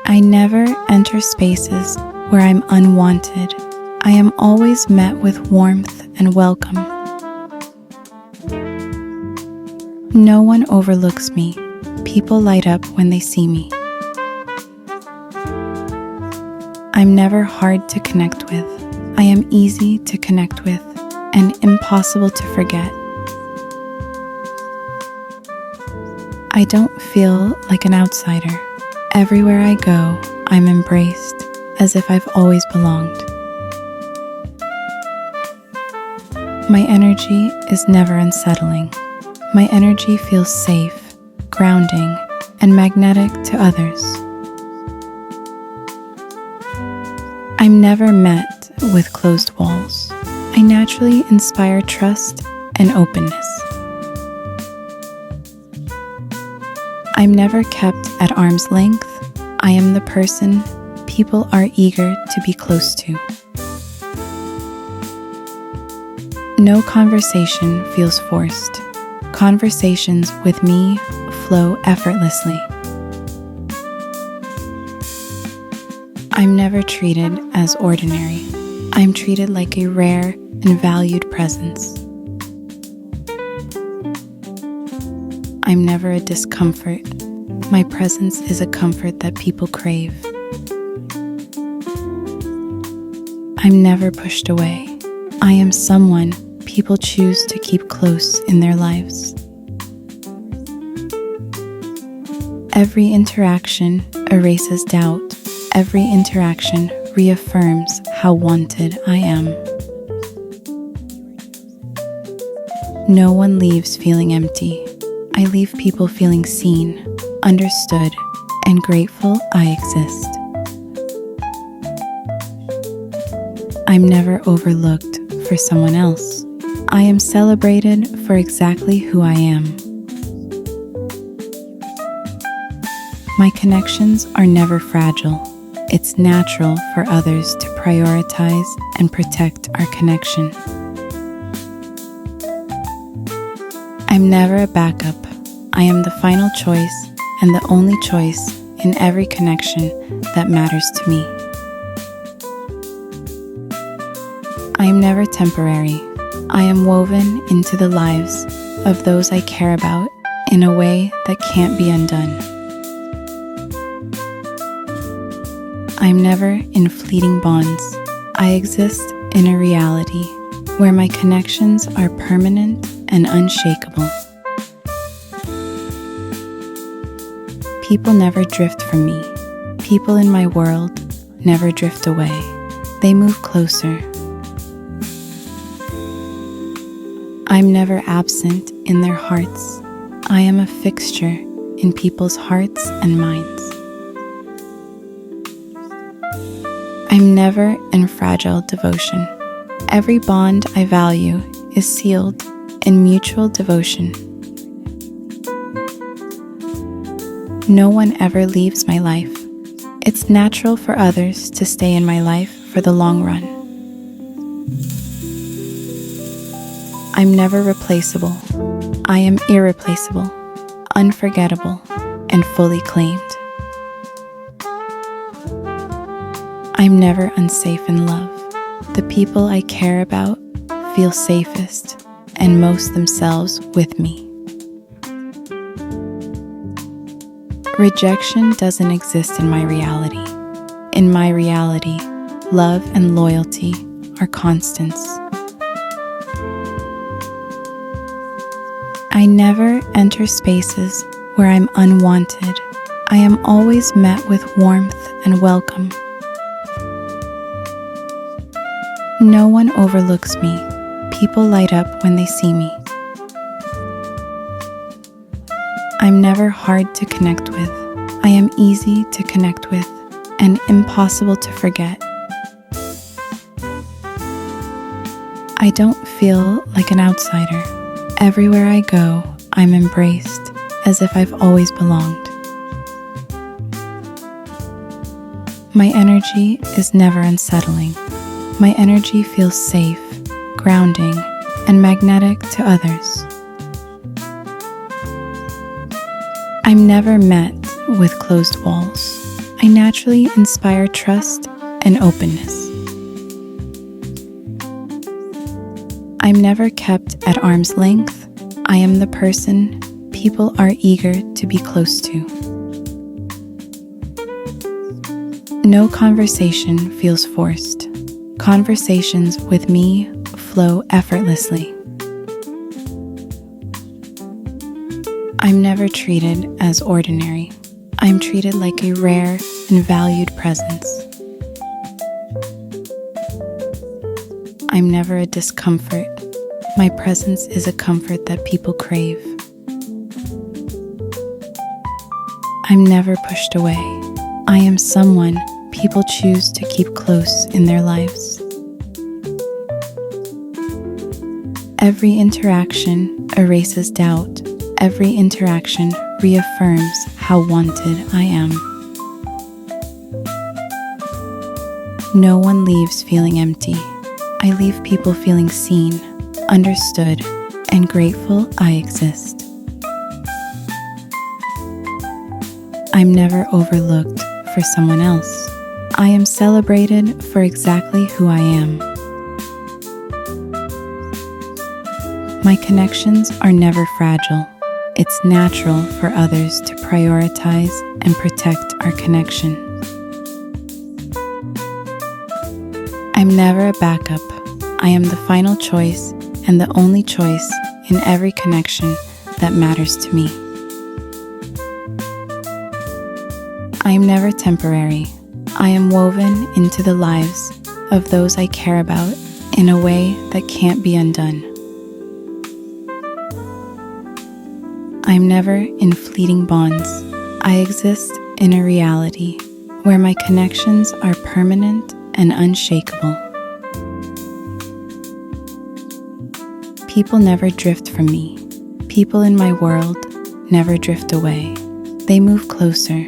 I never enter spaces where I'm unwanted. I am always met with warmth and welcome. No one overlooks me. People light up when they see me. I'm never hard to connect with. I am easy to connect with and impossible to forget. I don't feel like an outsider. Everywhere I go, I'm embraced as if I've always belonged. My energy is never unsettling. My energy feels safe, grounding, and magnetic to others. I'm never met with closed walls. I naturally inspire trust and openness. I'm never kept at arm's length. I am the person people are eager to be close to. No conversation feels forced. Conversations with me flow effortlessly. I'm never treated as ordinary. I'm treated like a rare and valued presence. I'm never a discomfort. My presence is a comfort that people crave. I'm never pushed away. I am someone people choose to keep close in their lives. Every interaction erases doubt. Every interaction reaffirms how wanted I am. No one leaves feeling empty. I leave people feeling seen, understood, and grateful I exist. I'm never overlooked for someone else. I am celebrated for exactly who I am. My connections are never fragile. It's natural for others to prioritize and protect our connection. I'm never a backup. I am the final choice and the only choice in every connection that matters to me. I am never temporary. I am woven into the lives of those I care about in a way that can't be undone. I am never in fleeting bonds. I exist in a reality where my connections are permanent and unshakable. People never drift from me. People in my world never drift away. They move closer. I'm never absent in their hearts. I am a fixture in people's hearts and minds. I'm never in fragile devotion. Every bond I value is sealed in mutual devotion. No one ever leaves my life. It's natural for others to stay in my life for the long run. I'm never replaceable. I am irreplaceable, unforgettable, and fully claimed. I'm never unsafe in love. The people I care about feel safest and most themselves with me. Rejection doesn't exist in my reality. In my reality, love and loyalty are constants. I never enter spaces where I'm unwanted. I am always met with warmth and welcome. No one overlooks me. People light up when they see me. I'm never hard to connect with. I am easy to connect with and impossible to forget. I don't feel like an outsider. Everywhere I go, I'm embraced as if I've always belonged. My energy is never unsettling. My energy feels safe, grounding, and magnetic to others. I'm never met with closed walls. I naturally inspire trust and openness. I'm never kept at arm's length. I am the person people are eager to be close to. No conversation feels forced. Conversations with me flow effortlessly. I'm never treated as ordinary. I'm treated like a rare and valued presence. I'm never a discomfort. My presence is a comfort that people crave. I'm never pushed away. I am someone people choose to keep close in their lives. Every interaction erases doubt. Every interaction reaffirms how wanted I am. No one leaves feeling empty. I leave people feeling seen, understood, and grateful I exist. I'm never overlooked for someone else. I am celebrated for exactly who I am. My connections are never fragile. It's natural for others to prioritize and protect our connection. I'm never a backup. I am the final choice and the only choice in every connection that matters to me. I am never temporary. I am woven into the lives of those I care about in a way that can't be undone. I'm never in fleeting bonds. I exist in a reality where my connections are permanent and unshakable. People never drift from me. People in my world never drift away. They move closer.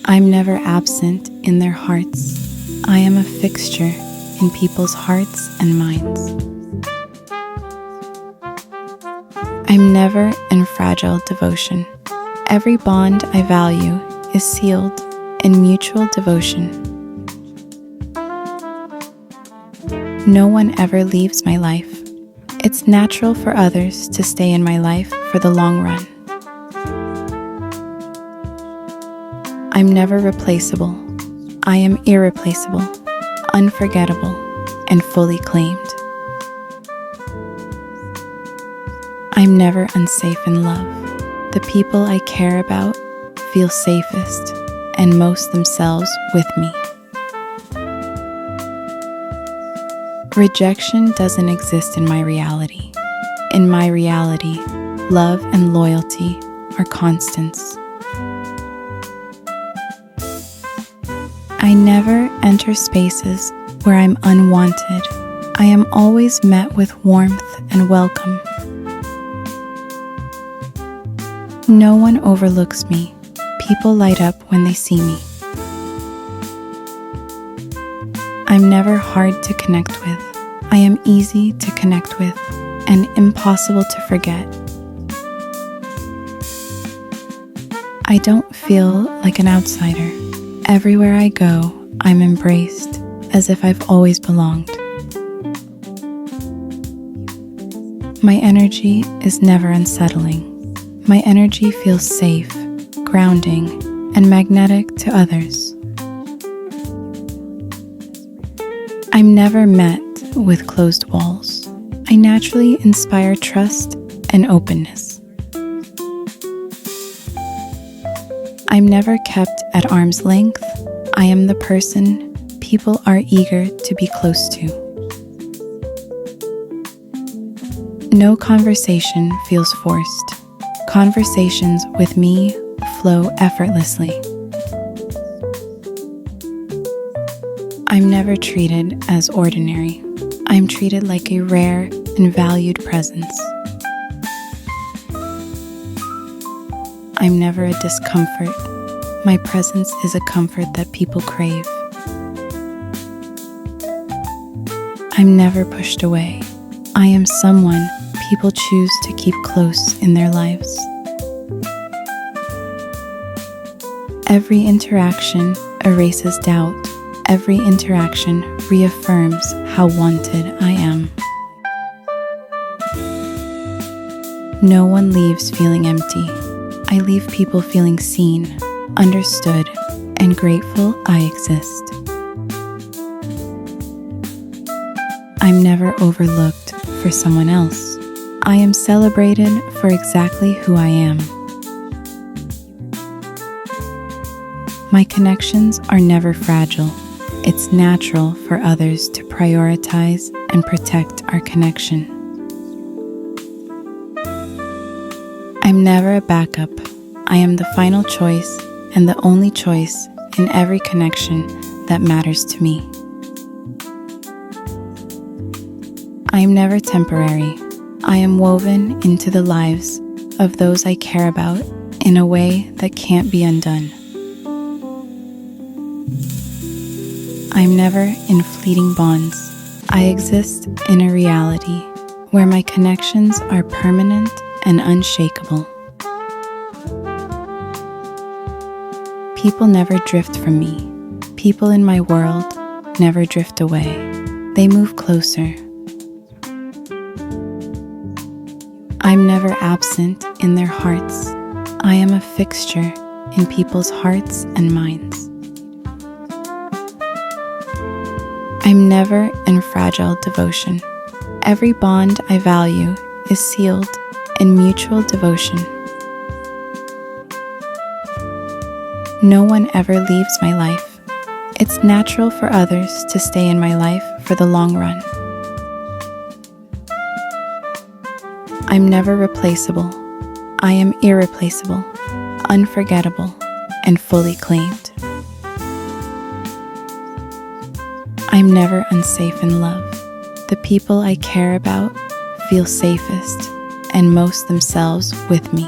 I'm never absent in their hearts. I am a fixture in people's hearts and minds. I'm never in fragile devotion. Every bond I value is sealed in mutual devotion. No one ever leaves my life. It's natural for others to stay in my life for the long run. I'm never replaceable. I am irreplaceable, unforgettable, and fully claimed. I'm never unsafe in love. The people I care about feel safest and most themselves with me. Rejection doesn't exist in my reality. In my reality, love and loyalty are constants. I never enter spaces where I'm unwanted. I am always met with warmth and welcome. No one overlooks me. People light up when they see me. I'm never hard to connect with. I am easy to connect with and impossible to forget. I don't feel like an outsider. Everywhere I go, I'm embraced as if I've always belonged. My energy is never unsettling. My energy feels safe, grounding, and magnetic to others. I'm never met with closed walls. I naturally inspire trust and openness. I'm never kept at arm's length. I am the person people are eager to be close to. No conversation feels forced. Conversations with me flow effortlessly. I'm never treated as ordinary. I'm treated like a rare and valued presence. I'm never a discomfort. My presence is a comfort that people crave. I'm never pushed away. I am someone people choose to keep close in their lives. Every interaction erases doubt. Every interaction reaffirms how wanted I am. No one leaves feeling empty. I leave people feeling seen, understood, and grateful I exist. I'm never overlooked for someone else. I am celebrated for exactly who I am. My connections are never fragile. It's natural for others to prioritize and protect our connection. I'm never a backup. I am the final choice and the only choice in every connection that matters to me. I am never temporary. I am woven into the lives of those I care about in a way that can't be undone. I'm never in fleeting bonds. I exist in a reality where my connections are permanent and unshakable. People never drift from me. People in my world never drift away. They move closer. I'm never absent in their hearts. I am a fixture in people's hearts and minds. I'm never in fragile devotion. Every bond I value is sealed in mutual devotion. No one ever leaves my life. It's natural for others to stay in my life for the long run. I'm never replaceable. I am irreplaceable, unforgettable, and fully claimed. I'm never unsafe in love. The people I care about feel safest and most themselves with me.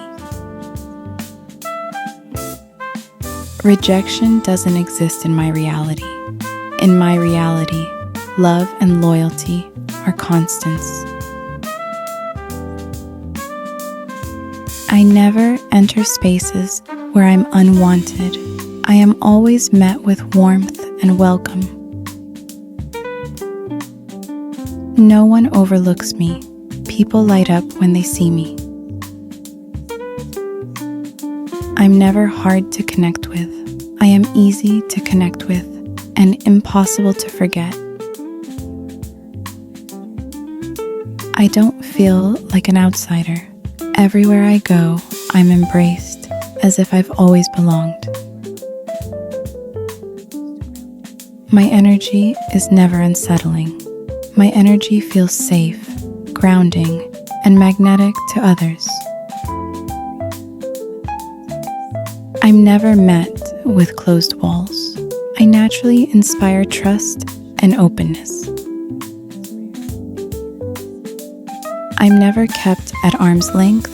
Rejection doesn't exist in my reality. In my reality, love and loyalty are constants. I never enter spaces where I'm unwanted. I am always met with warmth and welcome. No one overlooks me. People light up when they see me. I'm never hard to connect with. I am easy to connect with and impossible to forget. I don't feel like an outsider. Everywhere I go, I'm embraced as if I've always belonged. My energy is never unsettling. My energy feels safe, grounding, and magnetic to others. I'm never met with closed walls. I naturally inspire trust and openness. I'm never kept at arm's length.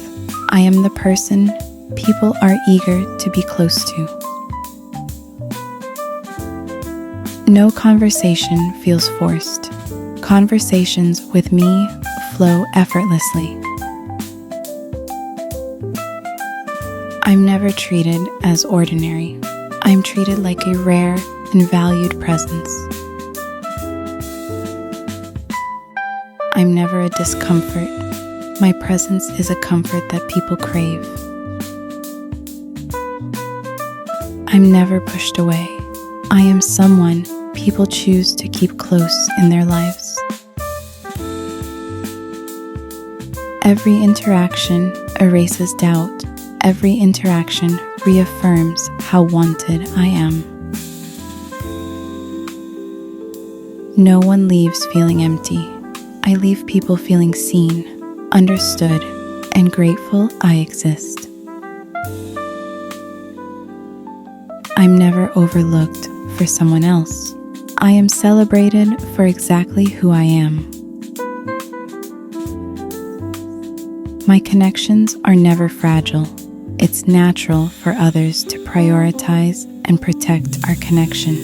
I am the person people are eager to be close to. No conversation feels forced. Conversations with me flow effortlessly. I'm never treated as ordinary. I'm treated like a rare and valued presence. I'm never a discomfort. My presence is a comfort that people crave. I'm never pushed away. I am someone people choose to keep close in their lives. Every interaction erases doubt. Every interaction reaffirms how wanted I am. No one leaves feeling empty. I leave people feeling seen, understood, and grateful I exist. I'm never overlooked for someone else. I am celebrated for exactly who I am. My connections are never fragile. It's natural for others to prioritize and protect our connection.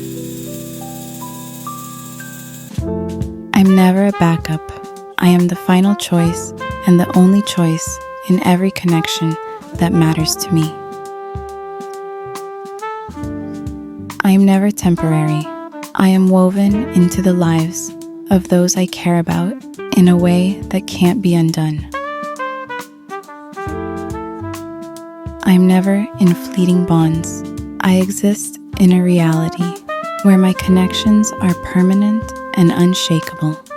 I'm never a backup. I am the final choice and the only choice in every connection that matters to me. I am never temporary. I am woven into the lives of those I care about in a way that can't be undone. I am never in fleeting bonds. I exist in a reality where my connections are permanent and unshakable.